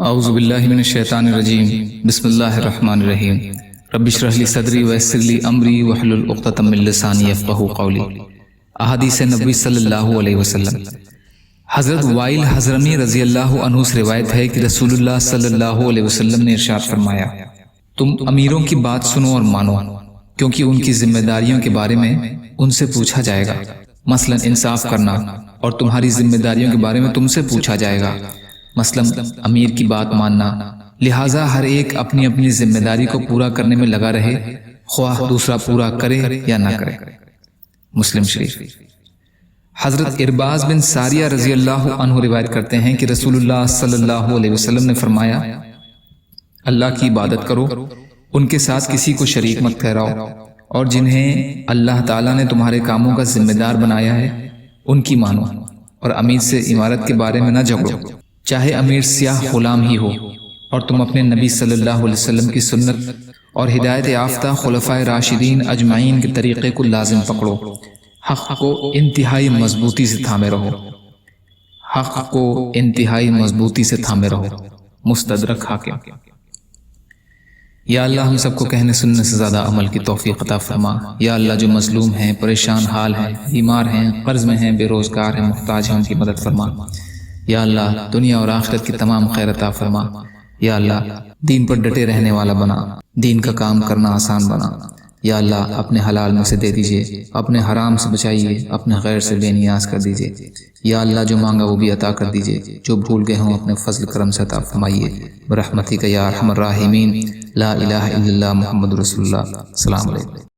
اعوذ باللہ من الشیطان الرجیم بسم اللہ الرحمن الرحیم رب اشرح لی صدری ویسر لی امری واحلل عقدۃ من لسانی یفقہوا قولی۔ احادیث نبوی صلی اللہ علیہ وسلم۔ حضرت وائل حضرمی رضی اللہ عنہ سے روایت ہے کہ رسول اللہ صلی اللہ علیہ وسلم نے ارشاد فرمایا، تم امیروں کی بات سنو اور مانو، کیونکہ ان کی ذمہ داریوں کے بارے میں ان سے پوچھا جائے گا، مثلا انصاف کرنا، اور تمہاری ذمہ داریوں کے بارے میں تم سے پوچھا جائے گا، مثلا امیر کی بات ماننا۔ لہٰذا ہر ایک اپنی اپنی ذمہ داری کو پورا کرنے میں لگا رہے، خواہ دوسرا پورا کرے یا نہ کرے۔ مسلم شریف۔ حضرت ارباز بن ساریہ رضی اللہ عنہ روایت کرتے ہیں کہ رسول اللہ صلی اللہ علیہ وسلم نے فرمایا، اللہ کی عبادت کرو، ان کے ساتھ کسی کو شریک مت ٹھہراؤ، اور جنہیں اللہ تعالیٰ نے تمہارے کاموں کا ذمہ دار بنایا ہے ان کی مانو، اور امیر سے امارت کے بارے میں نہ جھگڑو، چاہے امیر سیاہ غلام ہی ہو، اور تم اپنے نبی صلی اللہ علیہ وسلم کی سنت اور ہدایت یافتہ خلفائے راشدین اجمعین کے طریقے کو لازم پکڑو، حق کو انتہائی مضبوطی سے تھامے رہو، حق کو انتہائی مضبوطی سے تھامے رہو۔ مستدرک حاکم۔ یا اللہ ہم سب کو کہنے سننے سے زیادہ عمل کی توفیق عطا فرما۔ یا اللہ جو مظلوم ہیں، پریشان حال ہیں، بیمار ہیں، قرض میں ہیں، بے روزگار ہیں، محتاج ہیں، ان کی مدد فرما۔ یا اللہ دنیا اور آخرت کی تمام خیر عطا فرما۔ یا اللہ دین پر ڈٹے رہنے والا بنا، دین کا کام کرنا آسان بنا۔ یا اللہ اپنے حلال میں سے دے دیجئے، اپنے حرام سے بچائیے، اپنے غیر سے بے نیاز کر دیجئے۔ یا اللہ جو مانگا وہ بھی عطا کر دیجئے، جو بھول گئے ہوں اپنے فضل کرم سے عطا فرمائیے، برحمتک یا ارحم الراحمین۔ لا الہ الا اللہ محمد رسول اللہ۔ السلام علیکم۔